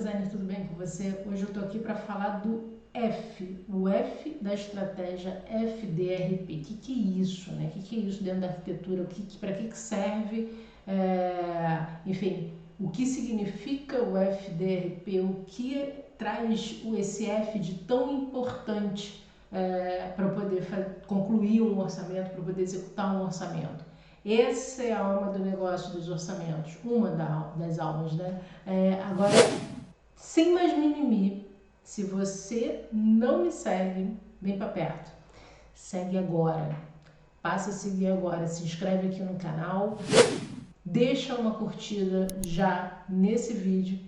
designer, tudo bem com você? Hoje eu tô aqui para falar do F, o F da estratégia FDRP. O que é isso, né? O que é isso dentro da arquitetura? Para que serve? Enfim, o que significa o FDRP? O que traz esse F de tão importante para poder concluir um orçamento, para poder executar um orçamento? Essa é a alma do negócio dos orçamentos, uma das almas, né? Agora, sem mais mimimi, se você não me segue, vem para perto. Segue agora. Passa a seguir agora. Se inscreve aqui no canal. Deixa uma curtida já nesse vídeo,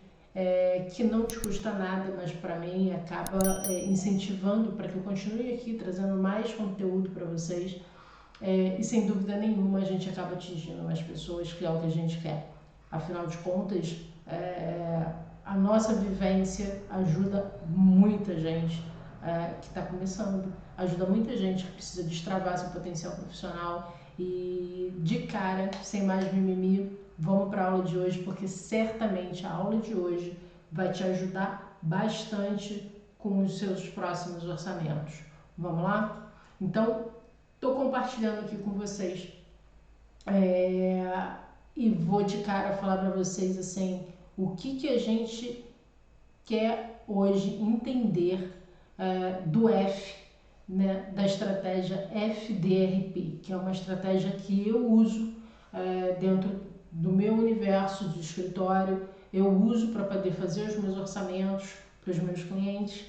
que não te custa nada, mas para mim acaba incentivando para que eu continue aqui trazendo mais conteúdo para vocês. E sem dúvida nenhuma a gente acaba atingindo mais pessoas, que é o que a gente quer. Afinal de contas, a nossa vivência ajuda muita gente que está começando, ajuda muita gente que precisa destravar seu potencial profissional. E de cara, sem mais mimimi, vamos para a aula de hoje, porque certamente a aula de hoje vai te ajudar bastante com os seus próximos orçamentos. Vamos lá? Então, estou compartilhando aqui com vocês e vou de cara falar para vocês assim, o que a gente quer hoje entender do F, né, da estratégia FDRP, que é uma estratégia que eu uso dentro do meu universo de escritório, eu uso para poder fazer os meus orçamentos para os meus clientes.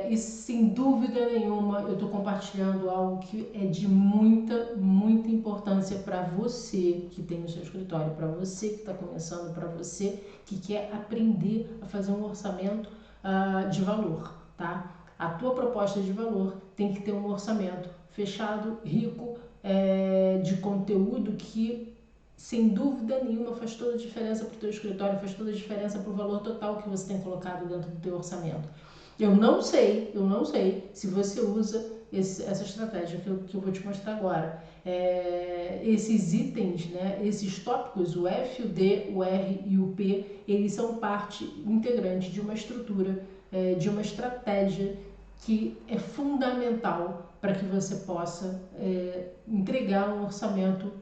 E sem dúvida nenhuma eu estou compartilhando algo que é de muita importância para você que tem o seu escritório, para você que está começando, para você que quer aprender a fazer um orçamento de valor, tá? A tua proposta de valor tem que ter um orçamento fechado, rico, de conteúdo que sem dúvida nenhuma faz toda a diferença para o teu escritório, faz toda a diferença para o valor total que você tem colocado dentro do teu orçamento. Eu não sei se você usa essa estratégia que eu vou te mostrar agora. Esses itens, né, esses tópicos, o F, o D, o R e o P, eles são parte integrante de uma estrutura, de uma estratégia que é fundamental para que você possa entregar um orçamento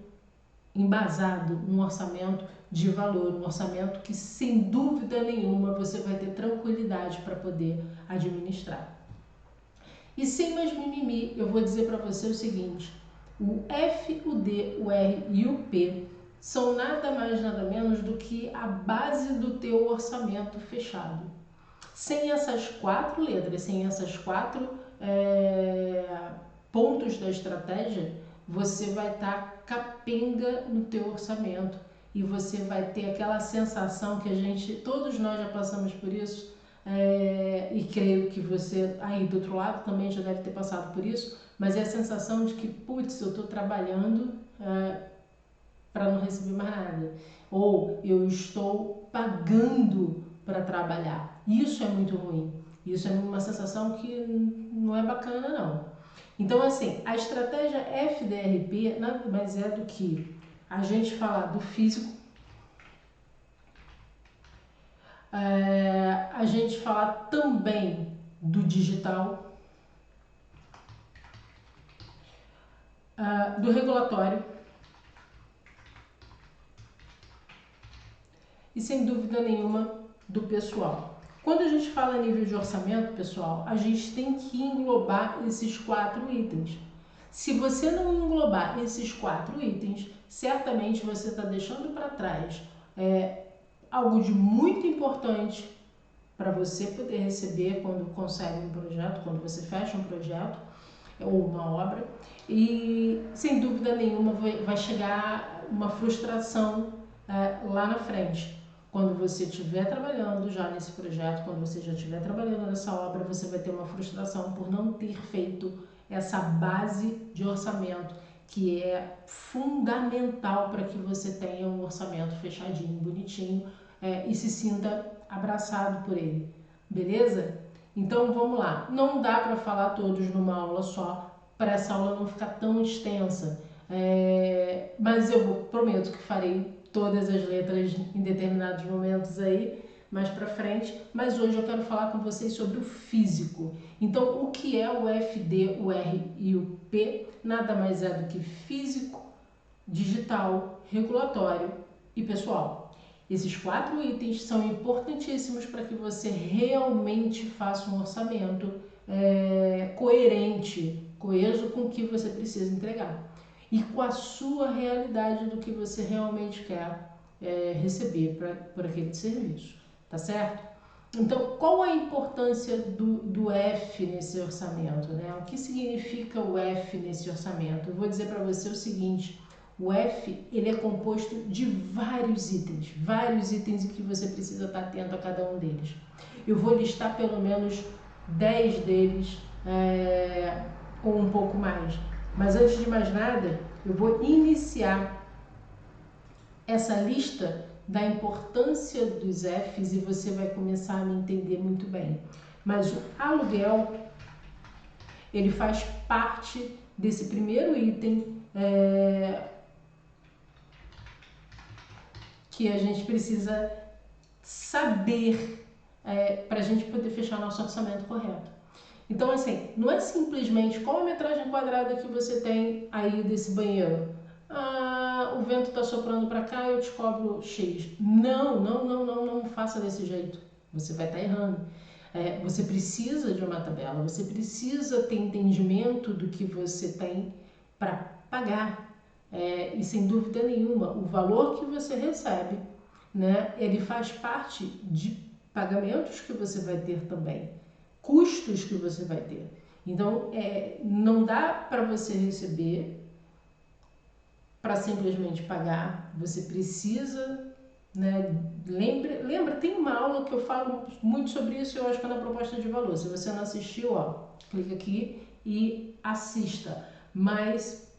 embasado, um orçamento de valor, um orçamento que sem dúvida nenhuma você vai ter tranquilidade para poder administrar. E sem mais mimimi, eu vou dizer para você o seguinte: o F, o D, o R e o P são nada mais nada menos do que a base do teu orçamento fechado. Sem essas 4 letras, sem essas 4 pontos da estratégia, você vai estar capenga no teu orçamento e você vai ter aquela sensação que todos nós já passamos por isso, e creio que você aí do outro lado também já deve ter passado por isso, mas é a sensação de que, putz, eu estou trabalhando para não receber mais nada, ou eu estou pagando para trabalhar. Isso é muito ruim, isso é uma sensação que não é bacana não. Então assim, a estratégia FDRP nada mais é do que a gente falar do físico, a gente falar também do digital, do regulatório e sem dúvida nenhuma do pessoal. Quando a gente fala a nível de orçamento, pessoal, a gente tem que englobar esses 4 itens. Se você não englobar esses 4 itens, certamente você está deixando para trás algo de muito importante para você poder receber quando consegue um projeto, quando você fecha um projeto ou uma obra, e sem dúvida nenhuma vai chegar uma frustração lá na frente. Quando você estiver trabalhando já nesse projeto, quando você já estiver trabalhando nessa obra, você vai ter uma frustração por não ter feito essa base de orçamento, que é fundamental para que você tenha um orçamento fechadinho, bonitinho, e se sinta abraçado por ele, beleza? Então vamos lá, não dá para falar todos numa aula só, para essa aula não ficar tão extensa, mas eu prometo que farei todas as letras em determinados momentos aí, mais para frente, mas hoje eu quero falar com vocês sobre o físico. Então, o que é o FD, o R e o P? Nada mais é do que físico, digital, regulatório e pessoal. Esses 4 itens são importantíssimos para que você realmente faça um orçamento coerente, coeso com o que você precisa entregar e com a sua realidade do que você realmente quer receber por aquele serviço, tá certo? Então, qual a importância do F nesse orçamento, né? O que significa o F nesse orçamento? Eu vou dizer para você o seguinte: o F, ele é composto de vários itens em que você precisa estar atento a cada um deles. Eu vou listar pelo menos 10 deles, ou um pouco mais. Mas antes de mais nada, eu vou iniciar essa lista da importância dos Fs e você vai começar a me entender muito bem. Mas o aluguel, ele faz parte desse primeiro item que a gente precisa saber para a gente poder fechar nosso orçamento correto. Então, assim, não é simplesmente qual a metragem quadrada que você tem aí desse banheiro. Ah, o vento está soprando para cá, eu te cobro X. Não faça desse jeito. Você vai estar errando. Você precisa de uma tabela, você precisa ter entendimento do que você tem para pagar. E sem dúvida nenhuma, o valor que você recebe, né, ele faz parte de pagamentos que você vai ter também, custos que você vai ter. Então, não dá para você receber para simplesmente pagar, você precisa, né? Lembra, tem uma aula que eu falo muito sobre isso, eu acho que é na proposta de valor. Se você não assistiu, ó, clica aqui e assista. Mas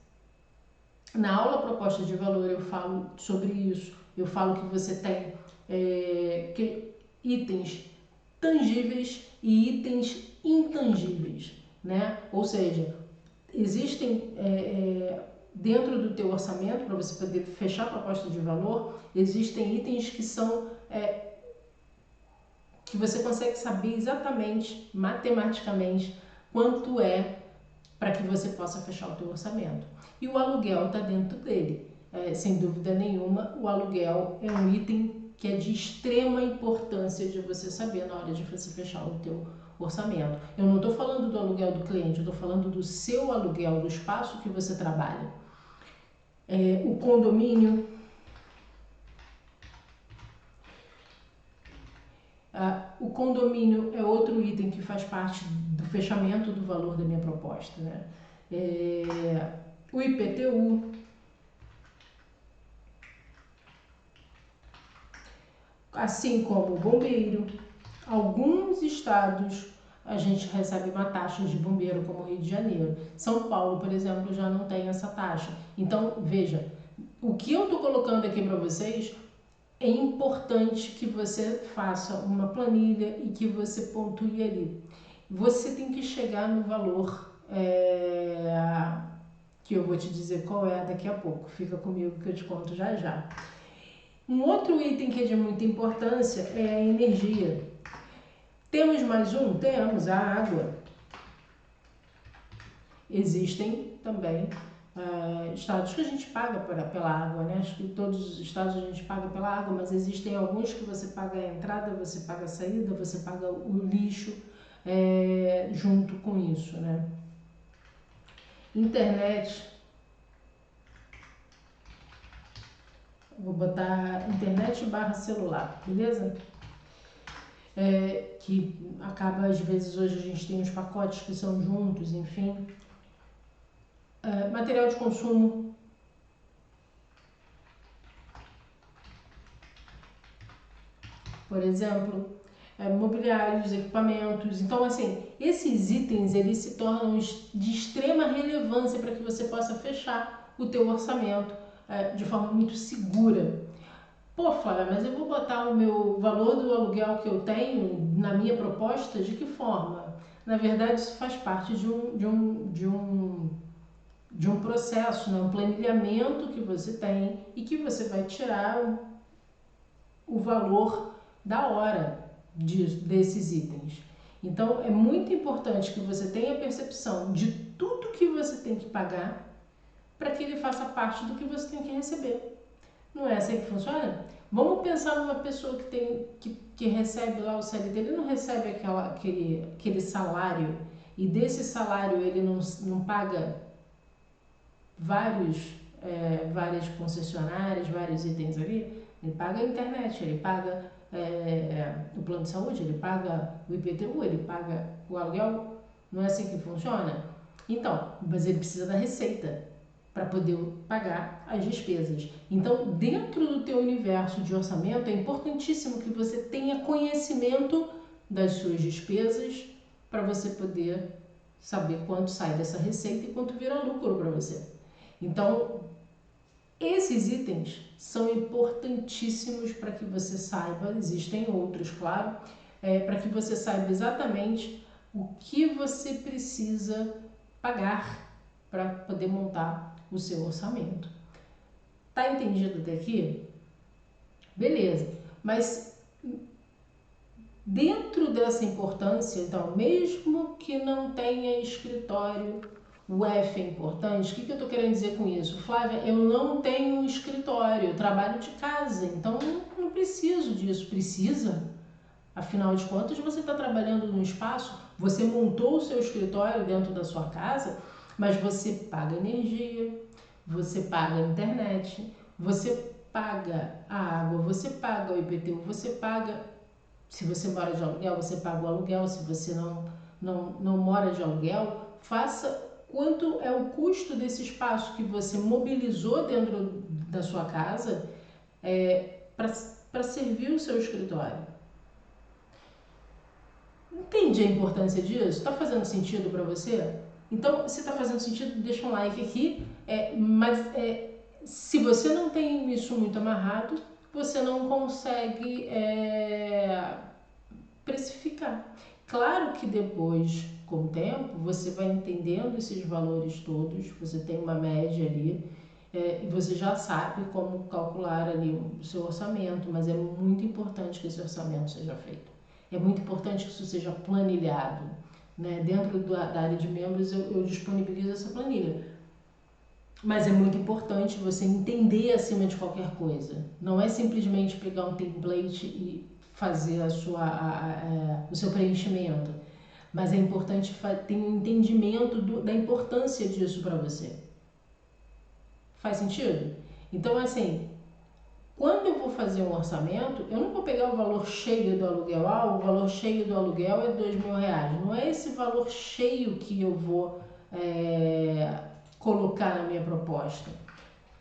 na aula proposta de valor eu falo sobre isso. Eu falo que você tem itens tangíveis e itens intangíveis, né? Ou seja, existem dentro do teu orçamento, para você poder fechar a proposta de valor, existem itens que são que você consegue saber exatamente, matematicamente, quanto é para que você possa fechar o teu orçamento. E o aluguel está dentro dele. Sem dúvida nenhuma, o aluguel é um item que é de extrema importância de você saber na hora de você fechar o teu orçamento. Eu não estou falando do aluguel do cliente, eu estou falando do seu aluguel, do espaço que você trabalha. O condomínio, o condomínio é outro item que faz parte do fechamento do valor da minha proposta, né? O IPTU, assim como o bombeiro. Alguns estados a gente recebe uma taxa de bombeiro, como o Rio de Janeiro. São Paulo, por exemplo, já não tem essa taxa. Então, veja, o que eu estou colocando aqui para vocês é importante que você faça uma planilha e que você pontue ali. Você tem que chegar no valor que eu vou te dizer qual é daqui a pouco. Fica comigo que eu te conto já já. Um outro item que é de muita importância é a energia. Temos mais um? Temos a água. Existem também estados que a gente paga pela água, né? Acho que todos os estados a gente paga pela água, mas existem alguns que você paga a entrada, você paga a saída, você paga o lixo junto com isso, né? Internet. Vou botar internet / celular, beleza? Que acaba, às vezes, hoje a gente tem os pacotes que são juntos, enfim. Material de consumo. Por exemplo, mobiliários, equipamentos. Então, assim, esses itens, eles se tornam de extrema relevância para que você possa fechar o teu orçamento de forma muito segura. Pô, Flávia, mas eu vou botar o meu valor do aluguel que eu tenho na minha proposta de que forma? Na verdade, isso faz parte de um processo, né? Um planilhamento que você tem e que você vai tirar o valor da hora desses itens. Então, é muito importante que você tenha a percepção de tudo que você tem que pagar para que ele faça parte do que você tem que receber. Não é assim que funciona? Vamos pensar numa pessoa que recebe lá o CLT, ele não recebe aquele salário, e desse salário ele não paga várias concessionárias, vários itens ali. Ele paga a internet, ele paga o plano de saúde, ele paga o IPTU, ele paga o aluguel. Não é assim que funciona? Então, mas ele precisa da receita para poder pagar as despesas. Então, dentro do teu universo de orçamento, é importantíssimo que você tenha conhecimento das suas despesas para você poder saber quanto sai dessa receita e quanto vira lucro para você. Então, esses itens são importantíssimos para que você saiba, existem outros, claro, para que você saiba exatamente o que você precisa pagar para poder montar o seu orçamento. Tá entendido até aqui? Beleza. Mas dentro dessa importância, então, mesmo que não tenha escritório, o F é importante. O que eu estou querendo dizer com isso? Flávia, eu não tenho escritório, eu trabalho de casa, então não preciso disso. Precisa? Afinal de contas, você está trabalhando num espaço, você montou o seu escritório dentro da sua casa, mas você paga energia, você paga a internet, você paga a água, você paga o IPTU, você paga, se você mora de aluguel, você paga o aluguel. Se você não mora de aluguel, faça quanto é o custo desse espaço que você mobilizou dentro da sua casa para servir o seu escritório. Entende a importância disso? Está fazendo sentido para você? Então, se está fazendo sentido, deixa um like aqui. Se você não tem isso muito amarrado, você não consegue precificar. Claro que depois, com o tempo, você vai entendendo esses valores todos, você tem uma média ali, e você já sabe como calcular ali o seu orçamento, mas é muito importante que esse orçamento seja feito. É muito importante que isso seja planilhado. Né? Dentro da área de membros eu disponibilizo essa planilha. Mas é muito importante você entender acima de qualquer coisa. Não é simplesmente pegar um template e fazer o seu preenchimento. Mas é importante ter um entendimento da importância disso para você. Faz sentido? Então, assim, quando eu vou fazer um orçamento, eu não vou pegar o valor cheio do aluguel. O valor cheio do aluguel é R$2.000. Não é esse valor cheio que eu vou colocar na minha proposta.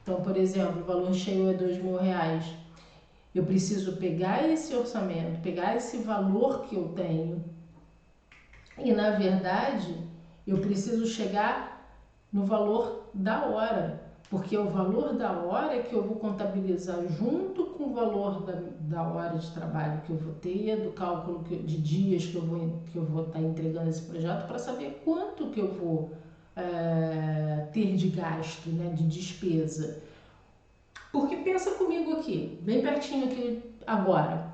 Então, por exemplo, o valor cheio é R$2.000. Eu preciso pegar esse orçamento, pegar esse valor que eu tenho e, na verdade, eu preciso chegar no valor da hora, porque é o valor da hora que eu vou contabilizar junto com o valor da hora de trabalho que eu vou ter, do cálculo de dias que eu vou estar entregando esse projeto, para saber quanto que eu vou ter de gasto, né, de despesa. Porque pensa comigo aqui, bem pertinho aqui agora.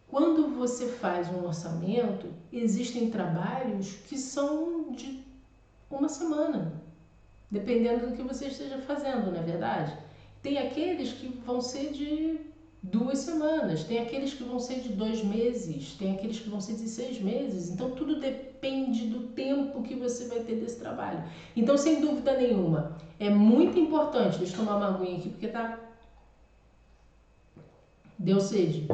Quando você faz um orçamento, existem trabalhos que são de uma semana, dependendo do que você esteja fazendo, não é verdade? Tem aqueles que vão ser de 2 semanas, tem aqueles que vão ser de 2 meses, tem aqueles que vão ser de 6 meses. Então, tudo depende do tempo que você vai ter desse trabalho. Então, sem dúvida nenhuma, é muito importante. Deixa eu tomar uma aguinha aqui, porque tá... Deu sede.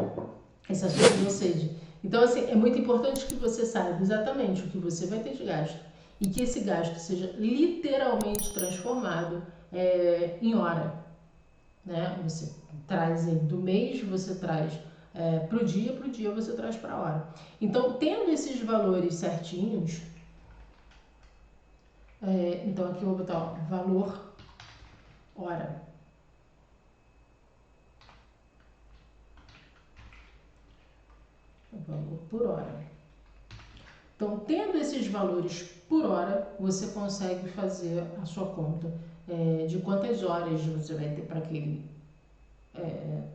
Esse assunto deu sede. Então, assim, é muito importante que você saiba exatamente o que você vai ter de gasto e que esse gasto seja literalmente transformado em hora. Né? Você traz ele do mês, você traz para o dia você traz para a hora. Então, tendo esses valores certinhos, então aqui eu vou botar valor hora. Valor por hora. Então, tendo esses valores por hora, você consegue fazer a sua conta de quantas horas você vai ter para aquele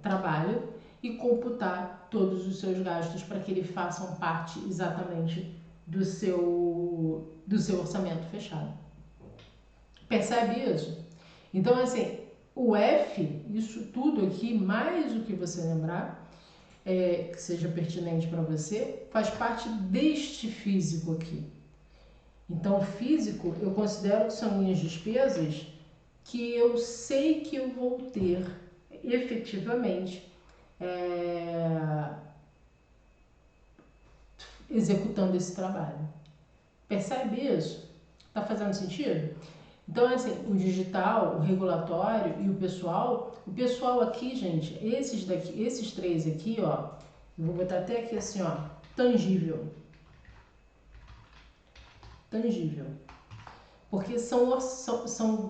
trabalho, e computar todos os seus gastos para que eles façam parte exatamente do seu orçamento fechado. Percebe isso? Então, assim, o F, isso tudo aqui, mais o que você lembrar, que seja pertinente para você, faz parte deste físico aqui. Então, o físico, eu considero que são minhas despesas que eu sei que eu vou ter efetivamente executando esse trabalho. Percebe isso? Tá fazendo sentido? Então, assim, o digital, o regulatório e o pessoal aqui, gente, esses três aqui, ó, eu vou botar até aqui assim, ó, tangível. Porque são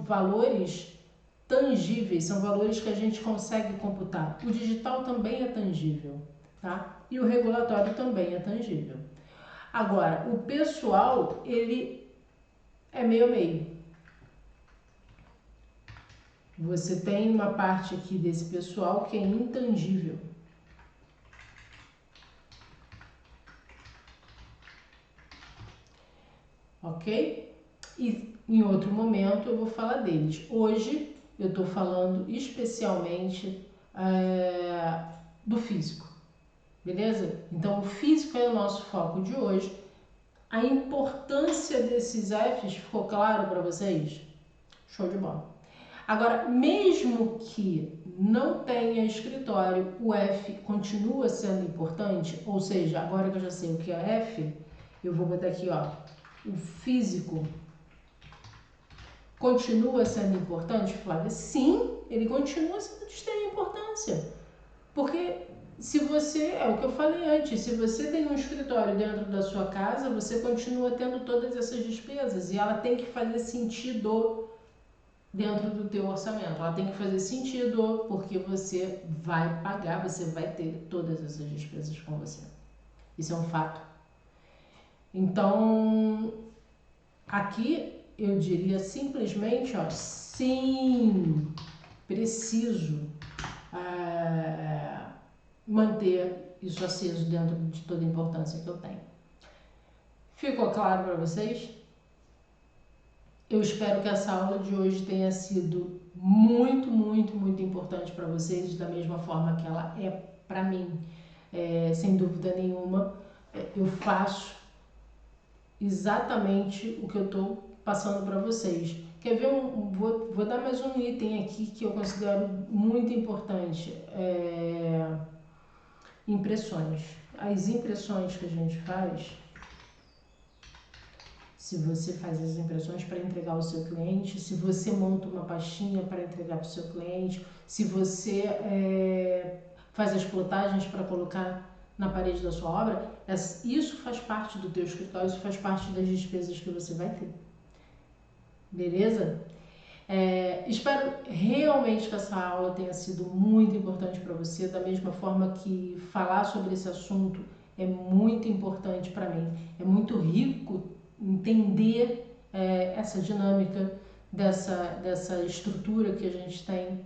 valores tangíveis, são valores que a gente consegue computar. O digital também é tangível, tá? E o regulatório também é tangível. Agora, o pessoal, ele é meio a meio. Você tem uma parte aqui desse pessoal que é intangível. Ok? E em outro momento eu vou falar deles. Hoje eu estou falando especialmente do físico, beleza? Então o físico é o nosso foco de hoje. A importância desses Fs ficou claro para vocês? Show de bola. Agora, mesmo que não tenha escritório, o F continua sendo importante, ou seja, agora que eu já sei o que é F, eu vou botar aqui, ó, o físico continua sendo importante, Flávia? Sim, ele continua sendo de extrema importância. Porque se você, é o que eu falei antes, se você tem um escritório dentro da sua casa, você continua tendo todas essas despesas e ela tem que fazer sentido dentro do teu orçamento. Ela tem que fazer sentido porque você vai pagar, você vai ter todas essas despesas com você. Isso é um fato. Então, aqui eu diria simplesmente, ó, sim, preciso manter isso aceso dentro de toda a importância que eu tenho. Ficou claro para vocês? Eu espero que essa aula de hoje tenha sido muito, muito, muito importante para vocês, da mesma forma que ela é para mim. Sem dúvida nenhuma, eu faço exatamente o que eu estou passando para vocês. Quer ver? Vou dar mais um item aqui que eu considero muito importante. Impressões. As impressões que a gente faz, se você faz as impressões para entregar ao seu cliente, se você monta uma pastinha para entregar para o seu cliente, se você faz as plotagens para colocar na parede da sua obra, isso faz parte do teu escritório, isso faz parte das despesas que você vai ter. Beleza? Espero realmente que essa aula tenha sido muito importante para você, da mesma forma que falar sobre esse assunto é muito importante para mim. É muito rico entender essa dinâmica dessa estrutura que a gente tem.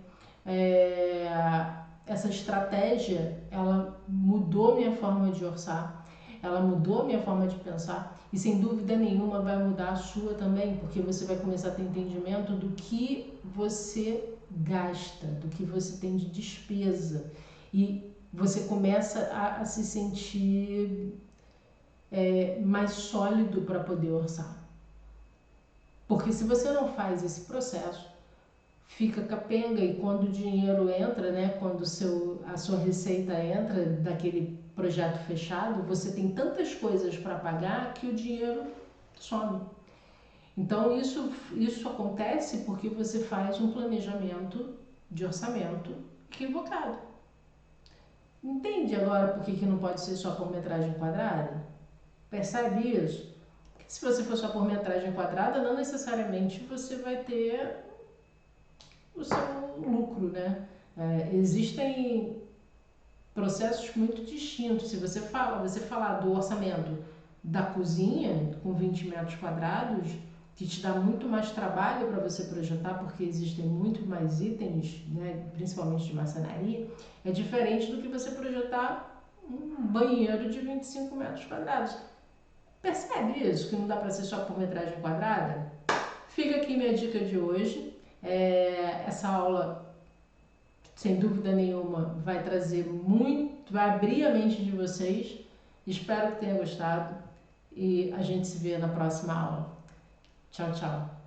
Essa estratégia, ela mudou minha forma de orçar, ela mudou minha forma de pensar e sem dúvida nenhuma vai mudar a sua também, porque você vai começar a ter entendimento do que você gasta, do que você tem de despesa e você começa a se sentir mais sólido para poder orçar. Porque se você não faz esse processo, fica capenga e quando o dinheiro entra, né, quando a sua receita entra daquele projeto fechado, você tem tantas coisas para pagar que o dinheiro some. Então isso acontece porque você faz um planejamento de orçamento equivocado. Entende agora por que não pode ser só por metragem quadrada? Percebe isso? Porque se você for só por metragem quadrada, não necessariamente você vai ter o seu lucro, né? Existem processos muito distintos. Se você falar do orçamento da cozinha com 20 metros quadrados, que te dá muito mais trabalho para você projetar, porque existem muito mais itens, né, principalmente de marcenaria, é diferente do que você projetar um banheiro de 25 metros quadrados. Percebe isso, que não dá para ser só por metragem quadrada? Fica aqui minha dica de hoje. Essa aula, sem dúvida nenhuma, vai trazer muito, vai abrir a mente de vocês. Espero que tenha gostado e a gente se vê na próxima aula. Tchau, tchau.